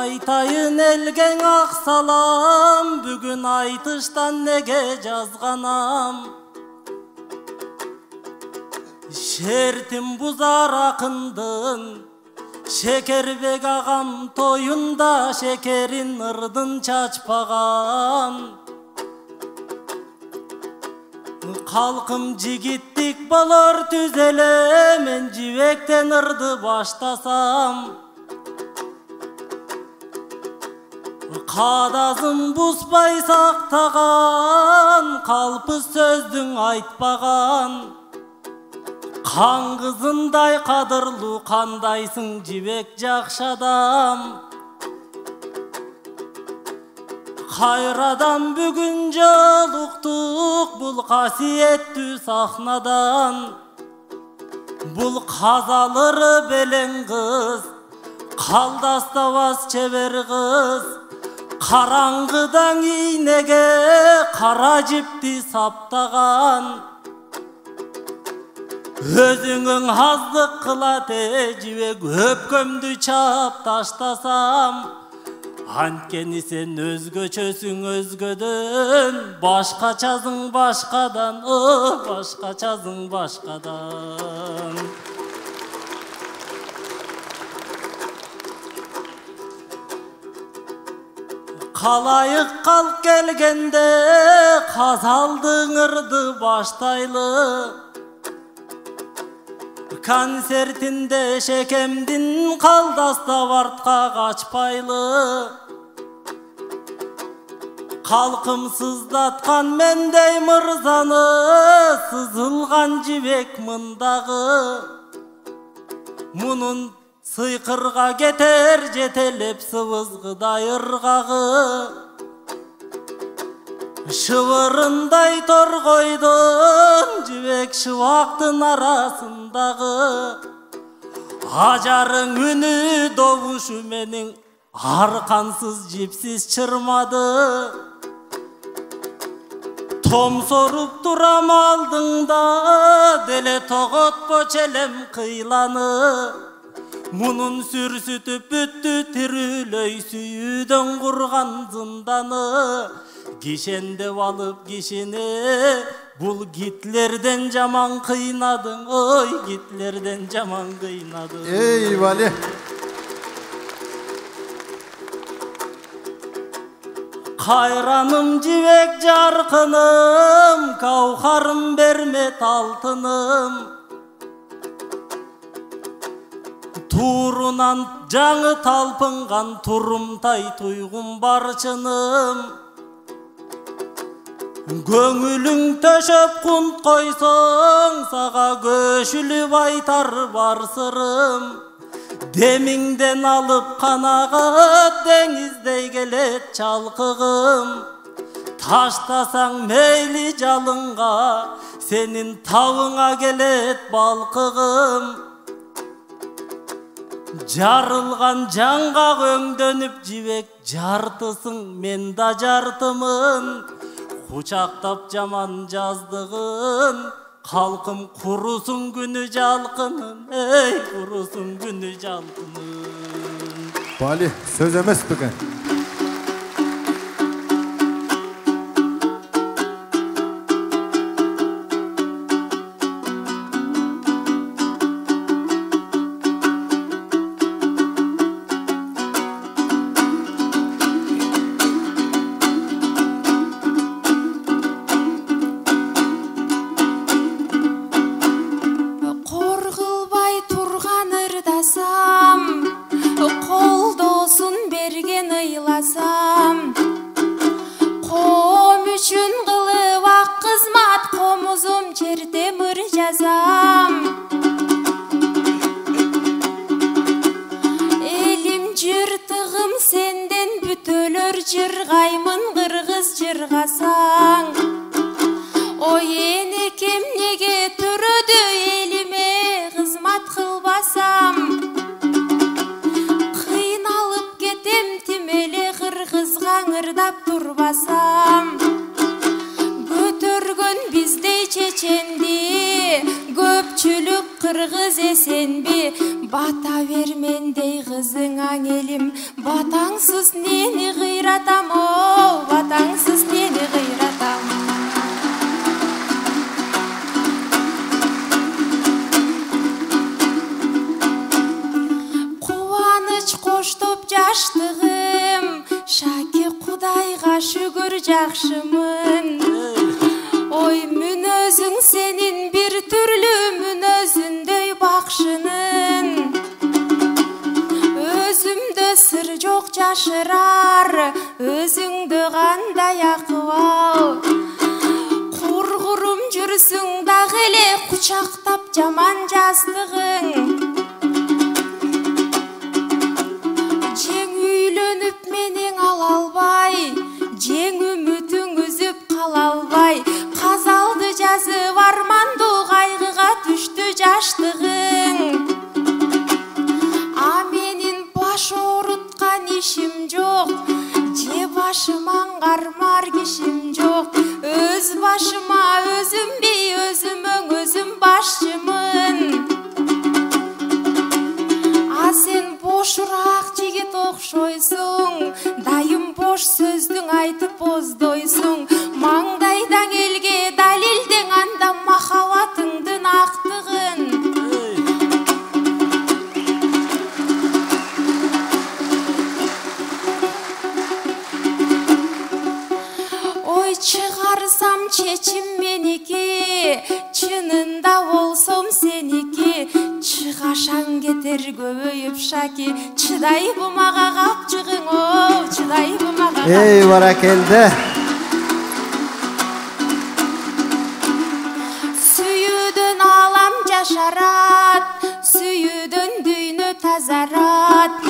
айтайын элген ак салам, бүгүн айтыштан неге жазганам. Шертим бузар акындын, Шекербек агам тоюнда шекерин ырдын чачпаган. Калкым жигиттик болор түзеле, мен жибектен ырды баштасам. Кадазым бузбай сактаган, калпы сөздүң айтпаган. Кан кызындай кадырлуу кандайсың жибек жакшы адам. Кайрадан бүгүн жолуктук бул касиеттүү сахнадан. Бул казалыры белең кыз, калдастабас чебер кыз. Караңгыдан ийнеге кара жипти саптаган. Өзүңүң аздык кылат жибек, өпкөмдү чап таштасам. Анткени сен өзгөчөсүң өзгөдөн, башкачасың башкадан, башкачасың башкадан. Калайык калк келгенде, казалдың ырды баштайлы. Концертинде шекемдин калдастап артка качпайлы. Калкым сыздаткан мендей мырзаны, сызылган жибек мындагы. Мунун сыйкырга кетер жетелеп сыбызгыдай ыргагы. Шыбырындай торгойдон жибек шыбактын арасындагы. Ажарың үнү добушу менин аркансыз жипсиз чырмады. Томсоруп турам алдыңда, деле тоготпо челем кыйланы. Мунун сүрсүтүп бүттү тирүлөй сүйүүдөн курган зынданы. Кишендеп алып кишине, бул Гитлерден жаман кыйнадың, ой, Гитлерден жаман кыйнадың. Эй, Вали! Кайраным жибек жаркыным, каухарым бермет алтыным. Турунан жаңы талпынган турумтай туйгун барчыным. Көңүлүң төшөп кунт койсоң, сага көшүлүп айтар бар сырым. Демиңден алып канагат, деңиздей келет чалкыгым. Таштасаң мейли жалынга, сенин табыңа келет балкыгым. Жарылган жанга өңдөнүп жибек жартысың, мен да жартымын. Кучактап жаман жаздыгын, калкым курусун күнү жалкынын, эй, курусун күнү жалкынын. Vali, söz emez bugün. Ком үчүн кылып ак кызмат, комузум жерде мыр жазам. Элим жыртыгым сенден бүтөлөр, жыргаймын кыргыз жыргасаң. Ой энекем неге төрөдү элиме кызмат кылбасам. Кыргызга ыңырдап турбасам, көтөргөн сүйгөн биздей чеченди, көпчүлүк кыргыз эсенби? Бата бермендей кызыңаң элим, батаңсыз нени кыйратам, о, батаңсыз нени кыйратам. Кубаныч коштоп жаштыгым, Шаки Кудайга шүгүр жакшымын. Ой, мүнөзүң сенин бир түрлүү мүнөзүндөй бакшынын. Өзүмдө сыр жок жашырар, өзүңдө кандай акыбал. Кургурум жүрсүң дагы эле кучактап жаман жастыгың. Жең үйлөнүп менен ала албай, жең үмүтүң үзүп кала албай, казалды жазып армандуу кайгыга түштү жаштыгың. А менин баш ооруткан ишим жок, же башыма аңгармар кишим жок. Өз башыма өзүм бий, өзүмө өзүм башчымын. А сен бошураак жигит окшойсуң, дайым бош сөздүң айтып боздойсуң. Маңдайдаң элге далилдең анда махабатыңдын актыгын. Ой, чыгарсам чечим меники, чынында болсом сеники. Чыгашаң кетер көбөйүп Шаки, чыдайбы мага капчыгың, о, чыдайбы мага. Ey баракелде. Сүйүүдөн алам жашарат, сүйүүдөн дүйнө тазарат.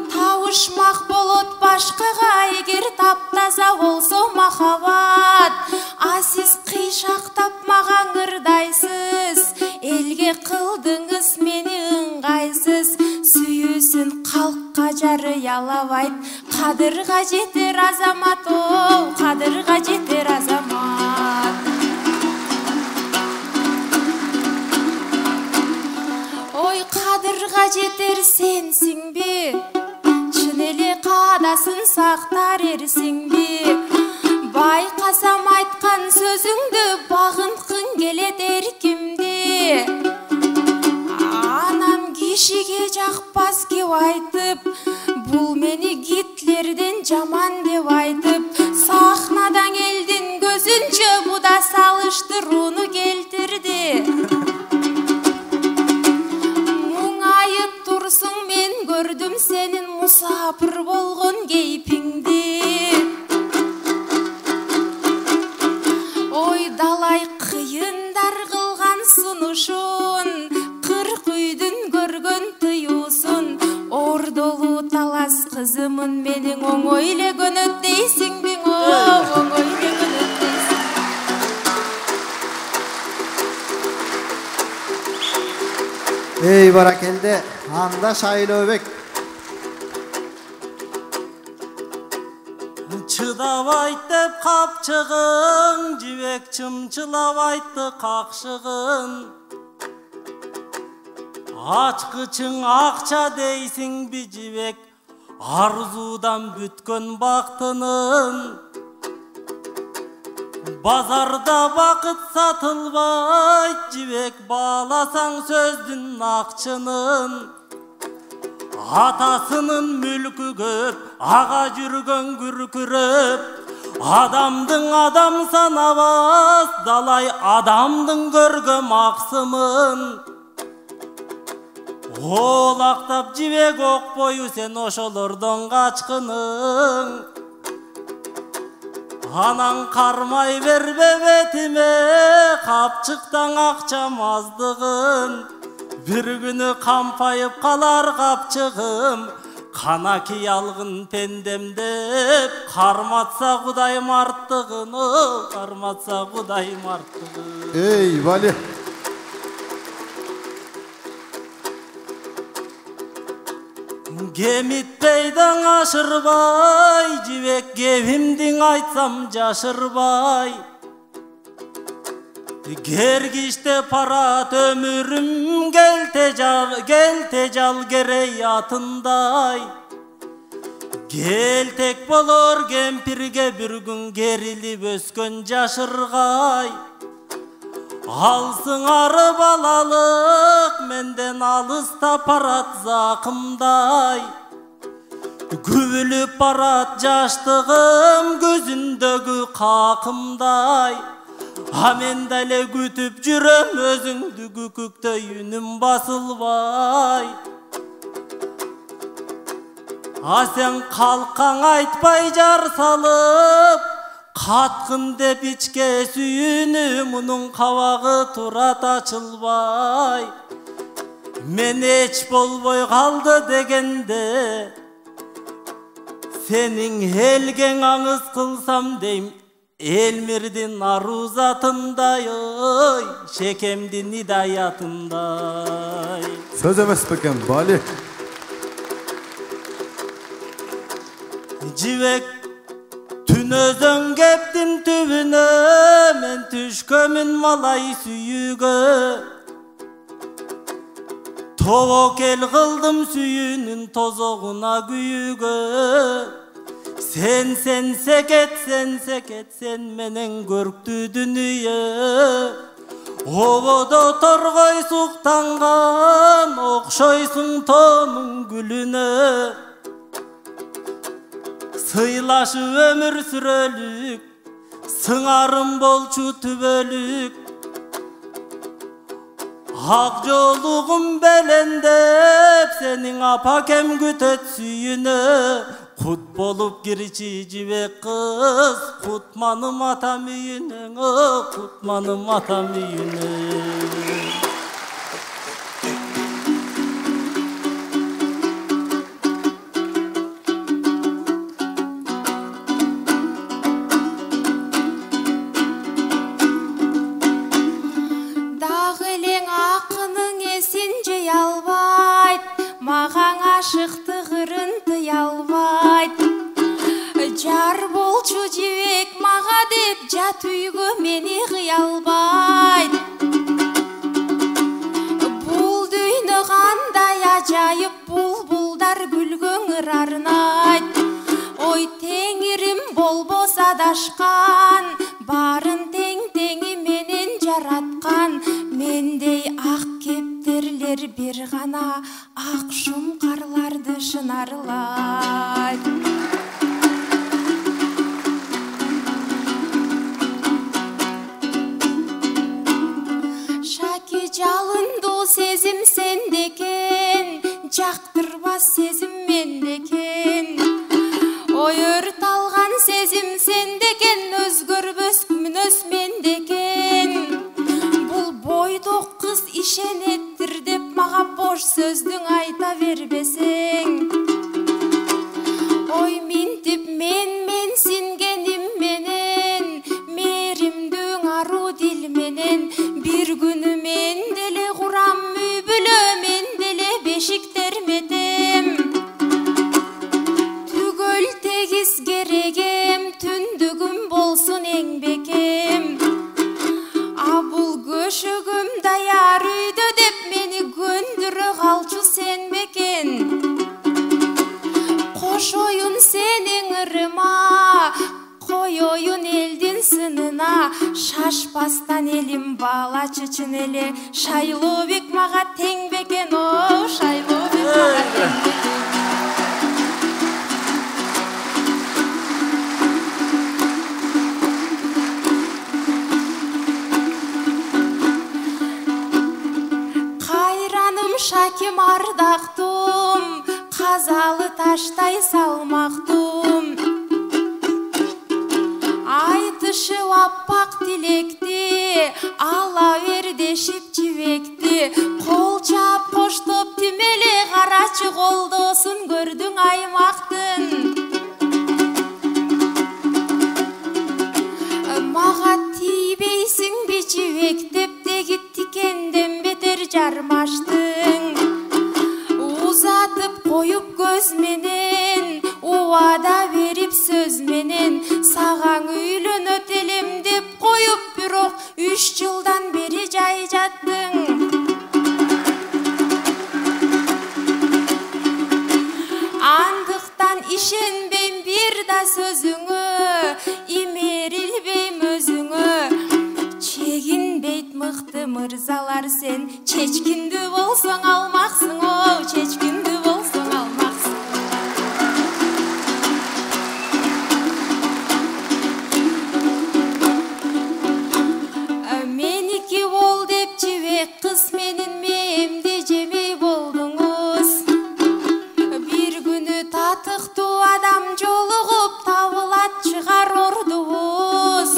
Табышмак болот башкага эгер таптаза болсо махабат. А сиз кыйшактап мага ырдайсыз, элге кылдыңыз мени ыңгайсыз. Сүйүүсүн калкка жарыялабайт, кадырга жетер азамат, о, кадырга жетер азамат. Ой, кадырга жетер сенсиңби? Чын эле каадасын сактар эрсиңби? Байкасам айткан сөзүңдү багынткың келет эркимди. Анан кишиге жакпас кеп айтып, бул мени Гитлерден жаман деп айтып, сахнадан элдин көзүнчө буда салыштырууну келтирди. Муңайып турсуң, мен көрдүм сенин мусапыр болгон кейпиңди. Ой, далай кыйындар кылган сунушун, 40 үйдүн көргөн тыюусун. Ордолуу талас кызымын менин, оңой эле көнөт дейсиңби, о, оңой эле көнөт дейсиң. Ey barakelde. Анда Шайлообек. Чыдабайт деп капчыгың, жибек чымчылап айтты какшыгын. Ачкычың акча дейсиңби жибек, арзуудан бүткөн бактынын. Базарда бакыт сатылбайт жибек, бааласаң сөздүн акчынын. Атасынын мүлкү көп, ага жүргөн күркүрөп. Адамдың адам санабас, далай адамдың көргөм аксымын. Олактап жибек окпою сен ошолордон качкының. Анан кармай бербе бетиме, капчыктан акчам аздыгын. Bir günü kampayıp kalar kapçığım, kana kiyalgın pendemdep, karmatsa Kudayım arttığın, o karmatsa Kudayım arttığın. Ey Vali. Gemitpeyden aşırbay, civek gevimdin aytsam jaşırbay. Gergişte parat ömürüm gel teccal gerey atınday. Gel tek bolor kempirge bir gün gerilip öskön jaşırgay. Alsın arı balalık menden alısta parat zakımday. Güvülüp parat jaştığım gözündögü kakımday. Amen dale gütüp jürem özüңdü kükükte yünüm basılbay. Sen kalkan aytpay jar salıp katkın dep içke sүйünü munun kavağı turat açılbay. Men eç bolboy kaldı degende senin helgen ağız kılsam deyim. Elmirdin aruzatınday, şekemdin hidayatınday. Söz emes beken Bali. Civek tün özön keptin tübüne, men tüşkömün malay süyüge. Tovokel kıldım süyünün tozoğuna güyüge. Sen seket sen menen görktü dünyä. Ovodo torgoy suktangan okşoysun tonun gülüne. Sıylaşı ömür sürölük sыңarım bolçu tübölük. Ak joluğum belendep senin apakem gütöt süyüne. Kut bolup girçi jibek kız kutmanım atam üyüne, kutmanım atam üyüne. Dağıleng akının esin jey albayt, mağan aşıktığırın tıyalbayt. Jar bolçu jibek mağa dep jat üygө meni kıyalbayt. Bul düýnü kanday ajayıp bulbulдар gülgöň ırarnayt. Oy teňirim bolbos adaşkan, bарын teň-teňi menen jaratkan. Mendey ak kepтерler bir gana ak şum karlарды şınarlayt. Şaki jalındı sezim sendeken, jaktırбас sezim mendeken. Oy örtalgan sezim sendeken, özgörбөс мүнөз mendeken. Bul boydok kız işenettir dep mağa boş sözdüň ayta verbeseň. Oy mintip men singenim menen, merimdüň aru dil menen. Bir günü men dele kuram mübülö, men dele beşik termetem. Tügöl tegiz geregem, tündügüm bolsun eňbekem. Abul göşügüm dayar üýdö dep meni göndürö kalçu sen beken. Koş oyun senin ırıma, koy oyun eldin sınına. Şaşpastan elim bala çıçın ele, Şaylobek mağa teň beken. O Şaylobek mağa teň beken. Şakim ardaktum, kazalı taştay salmaktum. Aytışı appak dilekti, ala ver deşip jibekti. Kol çap koştop timeli, karaçı koldosun gördüň aymaktın. Mağa tiybeysiň bi jibek dep degi tikenden beter jarmaştın. Uzatıp koyup göz menen, uada verip söz menen. Sagan üylönötelim dep koyup birok 3 yıldan айтпай жаттың. Андықтан ишенбейм бир да сөзүңө, имерилбейм өзүңө. Чегинбейт мыкты мырзалар сен, чечкиндүү болсоң алмаксың, о, чечкиндүү болсоң алмаксың. Меники бол деп жибек кыз менин мээмди жемей болдуңуз. Бир күнү татыктуу адам жолугуп табылат чыгар ордубуз.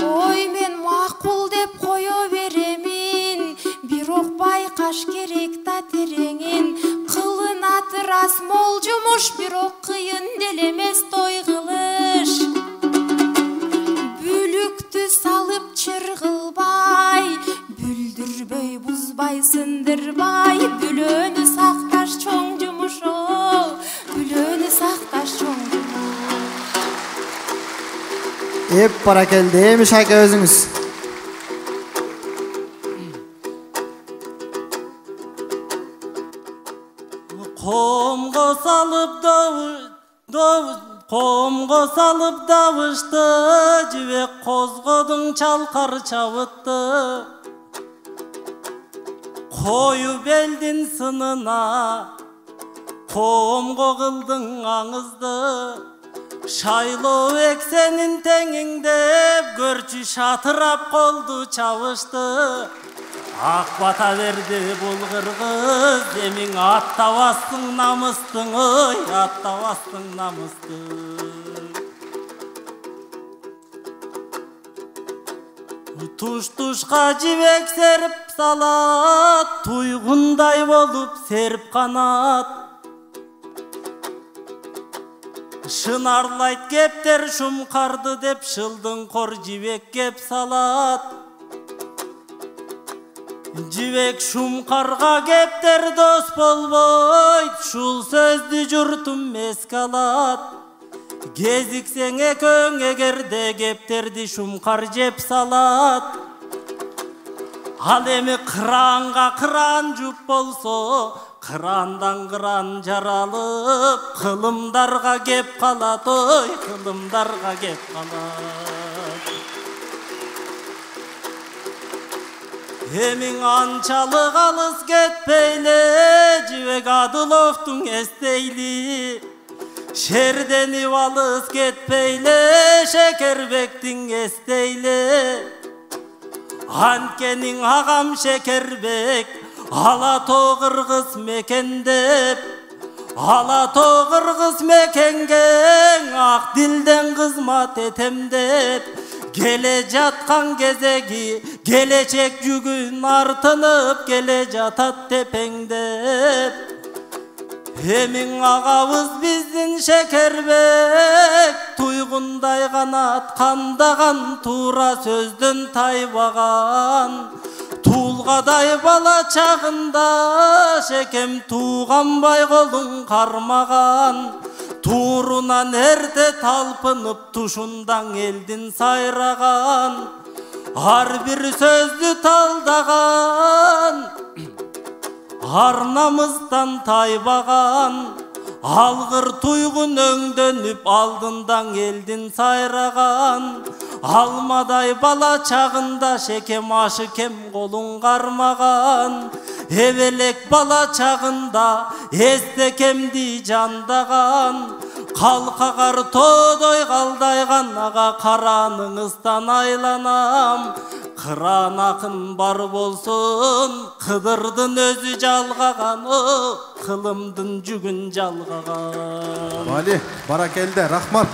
Ой, мен макул деп кое беремин, бирок байкаш керек да тереңин. Кылынат рас мол жумуш, бирок кыйын деле эмес той кылыш. Бүлүктү салып чыргылбай, бүлдүрбөй бузбай сындырбай, бүлөнү сакташ чоң жумуш, бүлөнү сакташ чоң жумуш. Баракелде, эми Шайка өзүңүз. Комго салып давышты, жибек козгодуң чалкар чабытты. Кою белдин сынына, комго кылдың аңызды. Шайлоо эксенин теңиңдеп, көрчү шатырап колду чабышты. Ак бата берди бул кыргыз, эмиң аттабастың намыстың, ой, аттабастың намыстың. Туш-тушка жибек серип салат, туйгундай болуп серип канат. Шынарлайт кептер шумкарды деп, шылдың кор жибек кеп салат. Жибек шумкарга кептер дос болбойт, шул сөздү журтум эске алат. Кезиксең экөөң эгерде кептерди шумкар жеп салат. Ал эми кыранга кыран жуп болсо, кырандан кыран жаралып, кылымдарга кеп калат, ой, кылымдарга кеп калат. Эмиң анчалык алыс кетпейле, жибек Адыловдун эстейли. Шерденип алыс кетпейле, Шекербектин эстейли. Анткениң агам Шекербек ала тоо кыргыз мекендеп, ала тоо кыргыз мекенге ак дилден кызмат этем деп. Келе жаткан кезеги, келечек жүгүн артынып келе жатат тепеңдеп. Эмиң агабыз биздин Шекербек, туйгундай канат кандаган, туура сөздөн тайбаган. Туулгадай бала чагында, Шекем тууганбай колун кармаган. Туурунан эрте талпынып, тушундан элдин сайраган. Ар бир сөздү талдаган, ар намыстан тайбаган. Алгыр туйгун өңдөнүп, алдындан элдин сайраган. Алмадай бала чагында, Шекем ашы кем колун кармаган. Эбелек бала чагында, эстекемди жандаган. Калкагар тоодой калдайган, ага караныңыздан айланам. Кыран акын бар болсун, Кыдырдын өзү жалгаган, о, кылымдын жүгүн жалгаган. Бали, баракелде, рахмат.